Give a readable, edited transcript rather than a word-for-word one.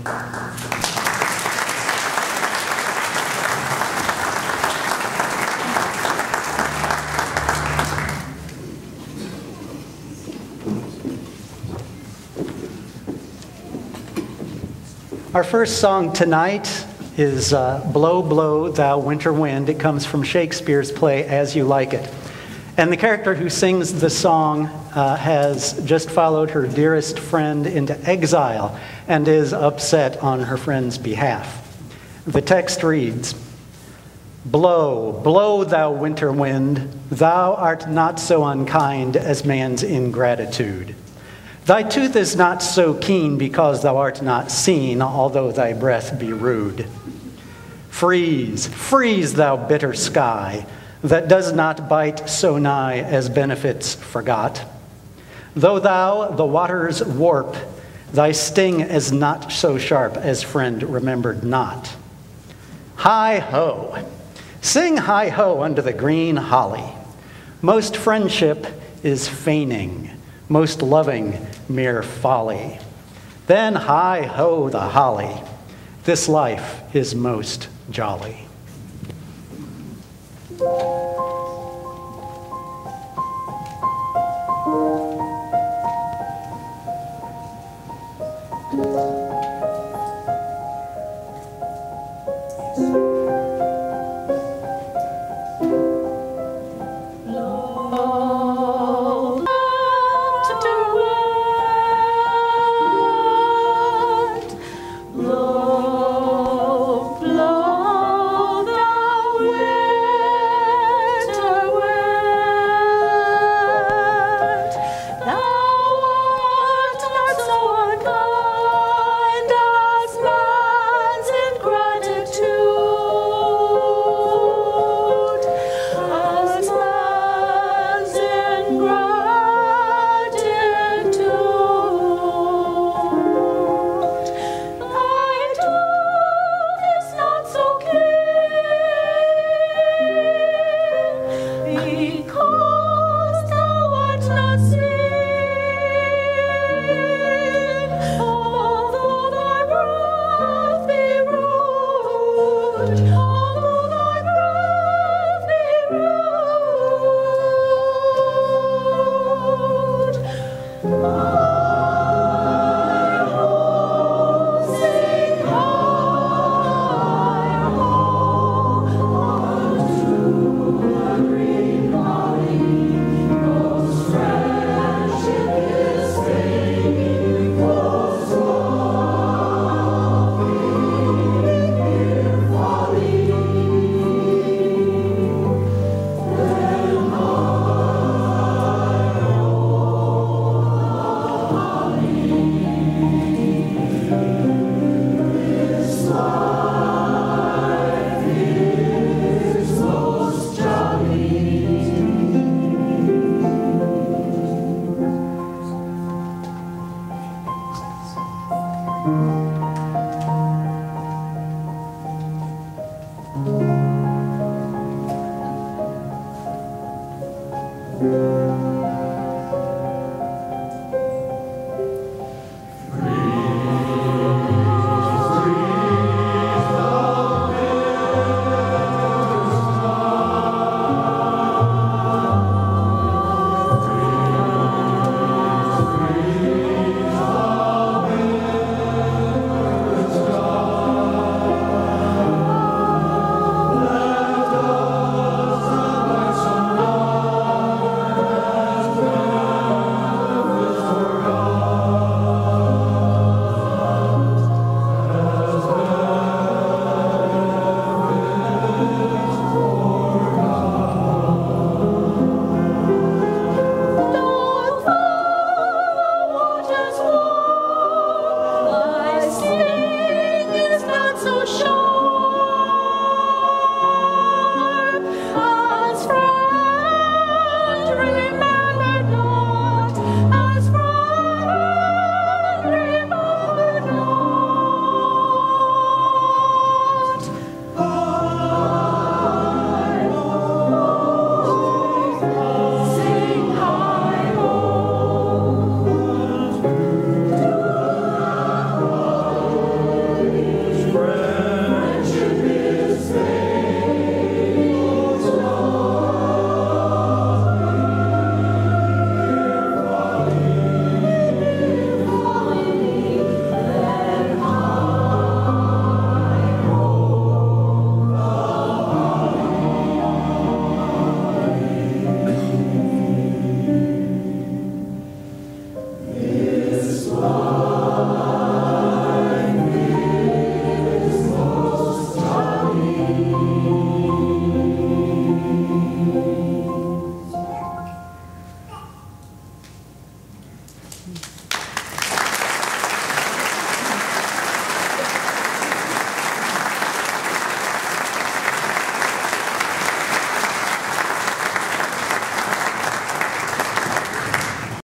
Our first song tonight is Blow, Blow, Thou Winter Wind. It comes from Shakespeare's play As You Like It. And the character who sings the song has just followed her dearest friend into exile and is upset on her friend's behalf. The text reads, Blow, blow, thou winter wind, thou art not so unkind as man's ingratitude. Thy tooth is not so keen because thou art not seen, although thy breath be rude. Freeze, freeze, thou bitter sky, that does not bite so nigh as benefits forgot. Though thou the waters warp, thy sting is not so sharp as friend remembered not. Hi-ho, sing hi-ho under the green holly. Most friendship is feigning, most loving mere folly. Then hi-ho the holly, this life is most jolly.